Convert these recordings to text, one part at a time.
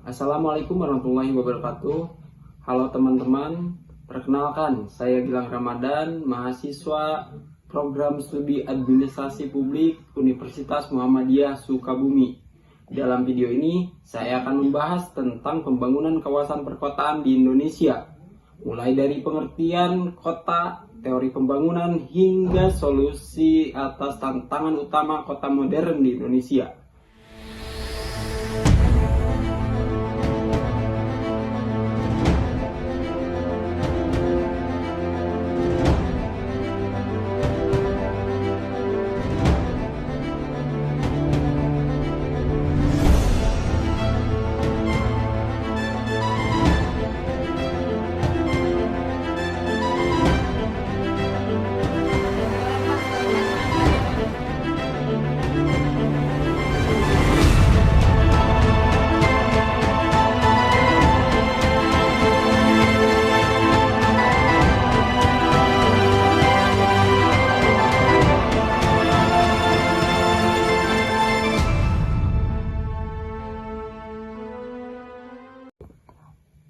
Assalamualaikum warahmatullahi wabarakatuh. Halo teman-teman, perkenalkan saya Gilang Ramadan, mahasiswa program studi administrasi publik Universitas Muhammadiyah Sukabumi. Dalam video ini saya akan membahas tentang pembangunan kawasan perkotaan di Indonesia, mulai dari pengertian kota, teori pembangunan, hingga solusi atas tantangan utama kota modern di Indonesia.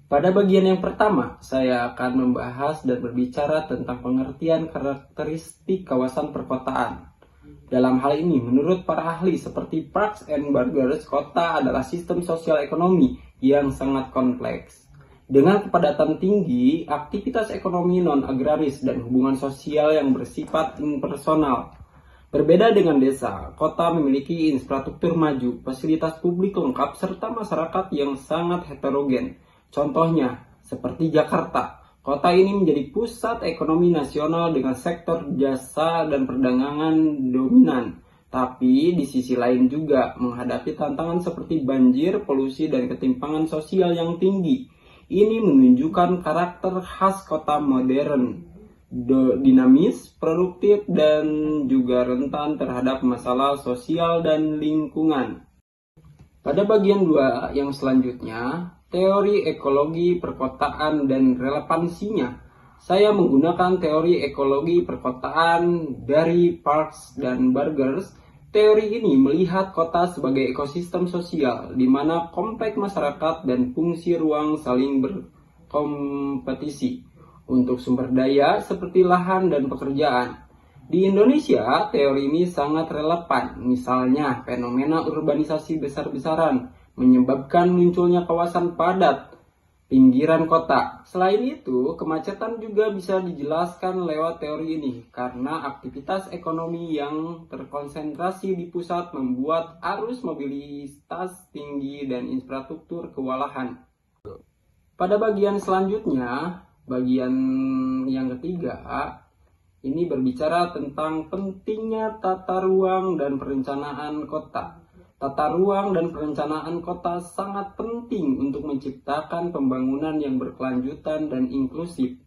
Pada bagian yang pertama, saya akan membahas dan berbicara tentang pengertian karakteristik kawasan perkotaan. Dalam hal ini, menurut para ahli seperti Parks and Burgers, kota adalah sistem sosial ekonomi yang sangat kompleks. Dengan kepadatan tinggi, aktivitas ekonomi non-agraris, dan hubungan sosial yang bersifat impersonal. Berbeda dengan desa, kota memiliki infrastruktur maju, fasilitas publik lengkap, serta masyarakat yang sangat heterogen. Contohnya, seperti Jakarta, kota ini menjadi pusat ekonomi nasional dengan sektor jasa dan perdagangan dominan. Tapi di sisi lain juga menghadapi tantangan seperti banjir, polusi, dan ketimpangan sosial yang tinggi. Ini menunjukkan karakter khas kota modern, dinamis, produktif, dan juga rentan terhadap masalah sosial dan lingkungan. Pada bagian 2 yang selanjutnya, teori ekologi perkotaan dan relevansinya. Saya menggunakan teori ekologi perkotaan dari Parks dan Burgers. Teori ini melihat kota sebagai ekosistem sosial, di mana kompleks masyarakat dan fungsi ruang saling berkompetisi untuk sumber daya seperti lahan dan pekerjaan. Di Indonesia, teori ini sangat relevan. Misalnya, fenomena urbanisasi besar-besaran menyebabkan munculnya kawasan padat pinggiran kota. Selain itu, kemacetan juga bisa dijelaskan lewat teori ini karena aktivitas ekonomi yang terkonsentrasi di pusat membuat arus mobilitas tinggi dan infrastruktur kewalahan. Pada bagian selanjutnya, bagian yang ketiga, ini berbicara tentang pentingnya tata ruang dan perencanaan kota. Tata ruang dan perencanaan kota sangat penting untuk menciptakan pembangunan yang berkelanjutan dan inklusif.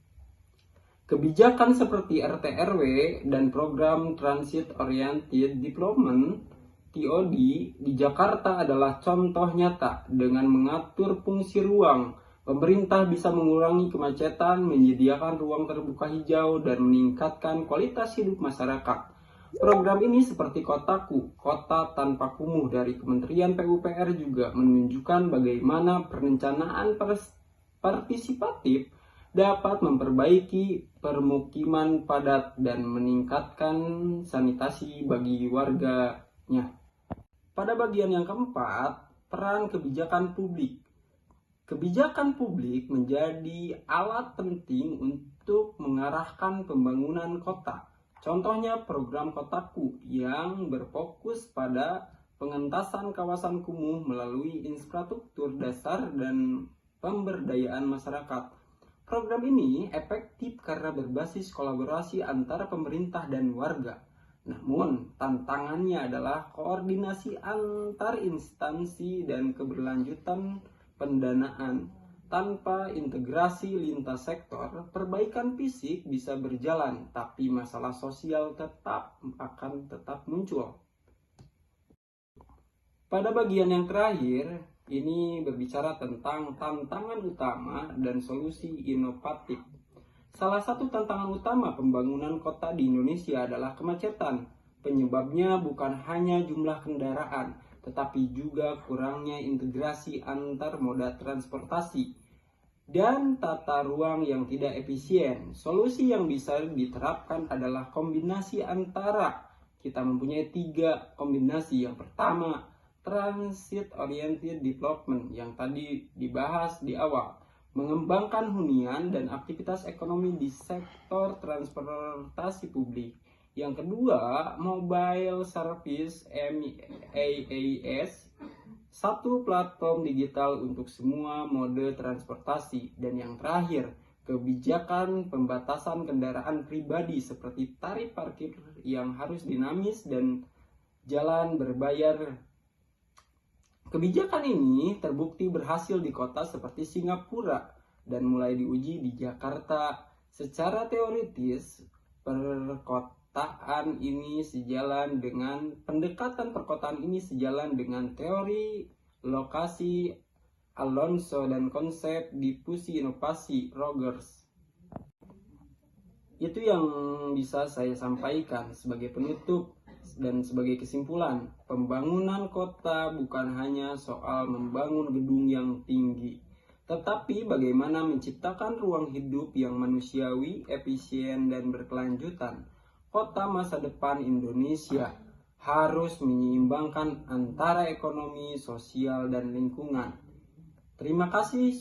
Kebijakan seperti RT/RW dan program Transit Oriented Development (TOD) di Jakarta adalah contoh nyata. Dengan mengatur fungsi ruang, pemerintah bisa mengurangi kemacetan, menyediakan ruang terbuka hijau, dan meningkatkan kualitas hidup masyarakat. Program ini seperti Kotaku, Kota Tanpa Kumuh dari Kementerian PUPR juga menunjukkan bagaimana perencanaan partisipatif dapat memperbaiki permukiman padat dan meningkatkan sanitasi bagi warganya. Pada bagian yang keempat, peran kebijakan publik. Kebijakan publik menjadi alat penting untuk mengarahkan pembangunan kota. Contohnya program Kotaku yang berfokus pada pengentasan kawasan kumuh melalui infrastruktur dasar dan pemberdayaan masyarakat. Program ini efektif karena berbasis kolaborasi antara pemerintah dan warga. Namun, tantangannya adalah koordinasi antar instansi dan keberlanjutan pendanaan. Tanpa integrasi lintas sektor, perbaikan fisik bisa berjalan, tapi masalah sosial akan tetap muncul. Pada bagian yang terakhir, ini berbicara tentang tantangan utama dan solusi inovatif. Salah satu tantangan utama pembangunan kota di Indonesia adalah kemacetan. Penyebabnya bukan hanya jumlah kendaraan, tetapi juga kurangnya integrasi antar moda transportasi dan tata ruang yang tidak efisien. Solusi yang bisa diterapkan adalah kombinasi antara kita mempunyai 3 kombinasi. Yang pertama, transit oriented development yang tadi dibahas di awal, mengembangkan hunian dan aktivitas ekonomi di sektor transportasi publik. Yang kedua, mobile service MaaS, satu platform digital untuk semua mode transportasi. Dan yang terakhir, kebijakan pembatasan kendaraan pribadi seperti tarif parkir yang harus dinamis dan jalan berbayar. Kebijakan ini terbukti berhasil di kota seperti Singapura dan mulai diuji di Jakarta. Secara teoritis, pendekatan perkotaan ini sejalan dengan teori lokasi Alonso dan konsep difusi inovasi Rogers. Itu yang bisa saya sampaikan sebagai penutup dan sebagai kesimpulan. Pembangunan kota bukan hanya soal membangun gedung yang tinggi, tetapi bagaimana menciptakan ruang hidup yang manusiawi, efisien, dan berkelanjutan. Kota masa depan Indonesia harus menyeimbangkan antara ekonomi, sosial, dan lingkungan. Terima kasih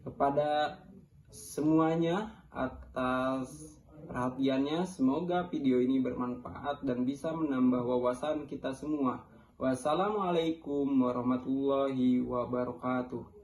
kepada semuanya atas perhatiannya. Semoga video ini bermanfaat dan bisa menambah wawasan kita semua. Wassalamualaikum warahmatullahi wabarakatuh.